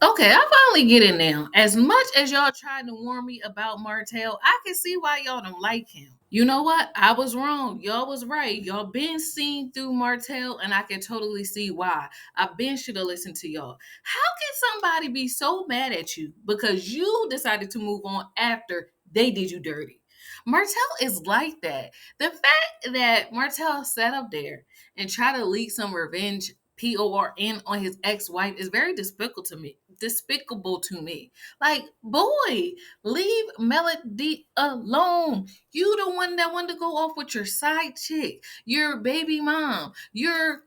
Okay, I finally get it now. As much as y'all tried to warn me about Martell, I can see why y'all don't like him. You know what? I was wrong. Y'all was right. Y'all been seen through Martell, and I can totally see why. I been should have listened to y'all. How can somebody be so mad at you because you decided to move on after they did you dirty? Martell is like that. The fact that Martell sat up there and tried to leak some revenge PORN on his ex-wife is very despicable to me. Despicable to me. Like, boy, leave Melody alone. You the one that wanted to go off with your side chick, your baby mom, your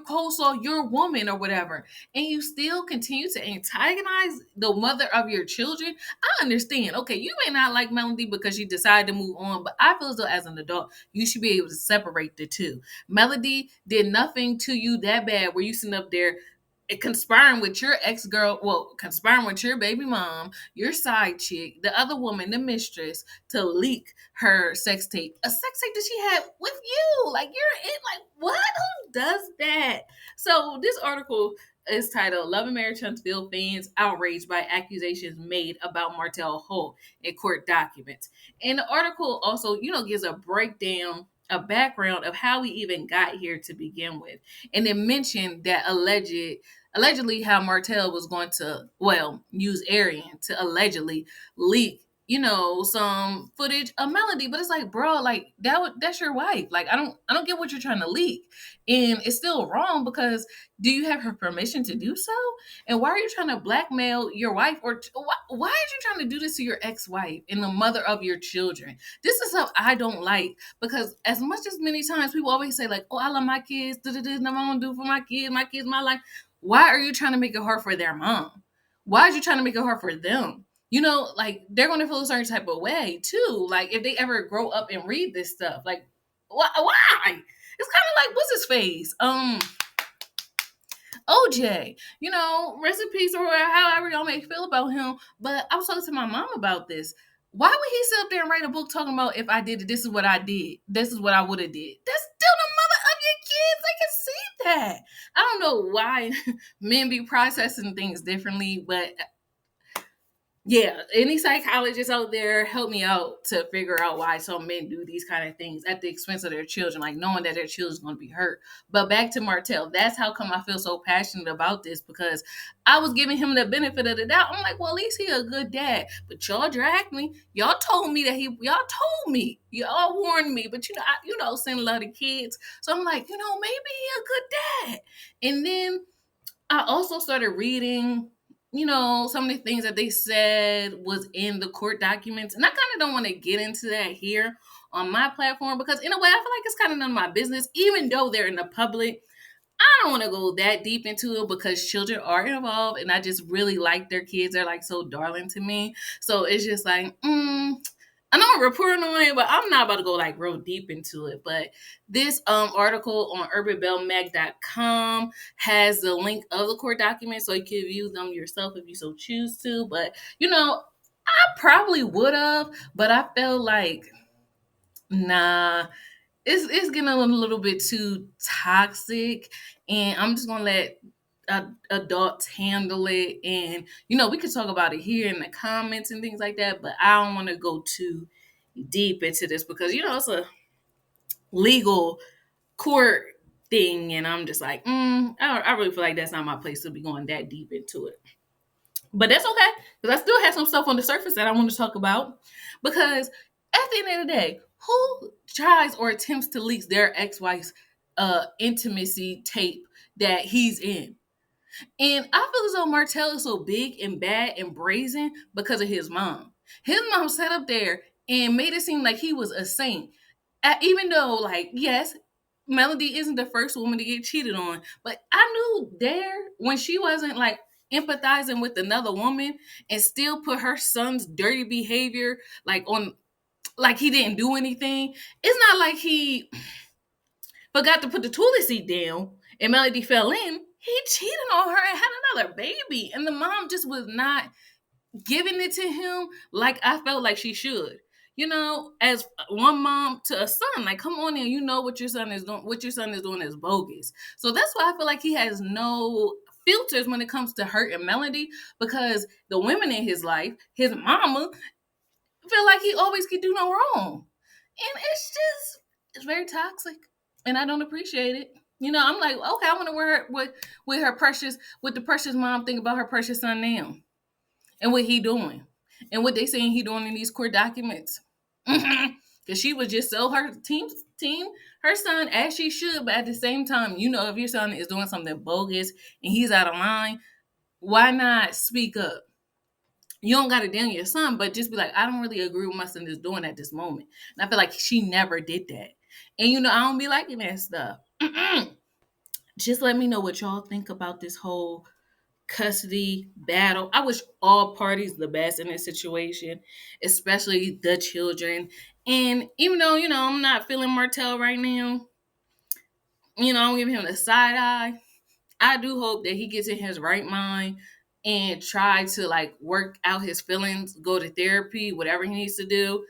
co-star, your woman or whatever, and you still continue to antagonize the mother of your children. I understand. Okay, you may not like Melody because she decided to move on, but I feel as though as an adult, you should be able to separate the two. Melody did nothing to you that bad where you sitting up there conspiring with your ex girl, well, conspiring with your baby mom, your side chick, the other woman, the mistress, to leak her sex tape. A sex tape that she had with you. Like, you're in, like, what? Who does that? So, this article is titled Love and Marriage Huntsville Fans Outraged by Accusations Made About Martell Holt in Court Documents. And the article also, gives a breakdown, a background of how we even got here to begin with. And it mentioned that allegedly how Martell was going to, well, use Arian to allegedly leak, some footage of Melody. But it's like, bro, like that's your wife. Like, I don't get what you're trying to leak. And it's still wrong because do you have her permission to do so? And why are you trying to blackmail your wife? Or why are you trying to do this to your ex-wife and the mother of your children? This is something I don't like because as much as many times people always say like, oh, I love my kids, nothing I'm gonna do for my kids, my life. Why are you trying to make it hard for their mom? Why are you trying to make it hard for them? Like they're going to feel a certain type of way too. Like if they ever grow up and read this stuff, like why? It's kind of like what's his face? OJ, rest in peace or however y'all may feel about him. But I was talking to my mom about this. Why would he sit up there and write a book talking about if I did it, this is what I did, this is what I would have did? That's still the mother of your kids. They can see that. I don't know why men be processing things differently, but yeah, any psychologists out there help me out to figure out why some men do these kind of things at the expense of their children, like knowing that their children's going to be hurt. But back to Martell, that's how come I feel so passionate about this because I was giving him the benefit of the doubt. I'm like, well, at least he a good dad. But y'all dragged me. Y'all told me that y'all told me, y'all warned me. But send a lot of kids. So I'm like, maybe he a good dad. And then I also started reading, some of the things that they said was in the court documents. And I kind of don't want to get into that here on my platform because, in a way, I feel like it's kind of none of my business, even though they're in the public. I don't want to go that deep into it because children are involved and I just really like their kids. They're like so darling to me. So it's just like, I know I'm reporting on it, but I'm not about to go like real deep into it. But this article on urbanbellmag.com has the link of the court documents so you can view them yourself if you so choose to. But I probably would have, but I felt like nah, it's getting a little bit too toxic, and I'm just gonna let adults handle it. And we could talk about it here in the comments and things like that. But I don't want to go too deep into this because it's a legal court thing, and I'm just like, I really feel like that's not my place to be going that deep into it. But that's okay because I still have some stuff on the surface that I want to talk about because at the end of the day, who tries or attempts to leak their ex-wife's intimacy tape that he's in? And I feel as though Martell is so big and bad and brazen because of his mom. His mom sat up there and made it seem like he was a saint. Even though, like, yes, Melody isn't the first woman to get cheated on, but I knew there when she wasn't like empathizing with another woman and still put her son's dirty behavior like on like he didn't do anything. It's not like he forgot to put the toilet seat down and Melody fell in. He cheated on her and had another baby. And the mom just was not giving it to him like I felt like she should. As one mom to a son, like, come on in, what your son is doing. What your son is doing is bogus. So that's why I feel like he has no filters when it comes to hurt and melody, because the women in his life, his mama, feel like he always could do no wrong. And it's very toxic. And I don't appreciate it. I'm like, okay, I want to wear her with her precious, with the precious mom think about her precious son now. And what he doing. And what they saying he doing in these court documents. Because she would just sell her team, her son as she should, but at the same time, if your son is doing something bogus and he's out of line, why not speak up? You don't got to damn your son, but just be like, I don't really agree with my son is doing at this moment. And I feel like she never did that. And I don't be liking that stuff. Just let me know what y'all think about this whole custody battle. I wish all parties the best in this situation, especially the children. And even though, I'm not feeling Martell right now, I'm giving him the side eye. I do hope that he gets in his right mind and try to like work out his feelings, go to therapy, whatever he needs to do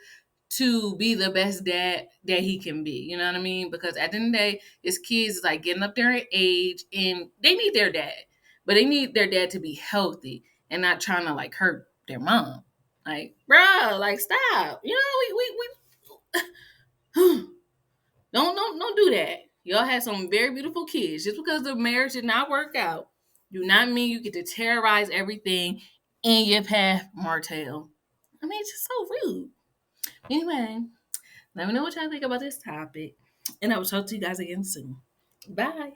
to be the best dad that he can be. You know what I mean? Because at the end of the day, his kids is like getting up there in age and they need their dad. But they need their dad to be healthy and not trying to like hurt their mom. Like, bro, like stop. We don't do that. Y'all had some very beautiful kids. Just because the marriage did not work out, do not mean you get to terrorize everything in your path, Martell. I mean, it's just so rude. Anyway, let me know what y'all think about this topic. And I will talk to you guys again soon. Bye.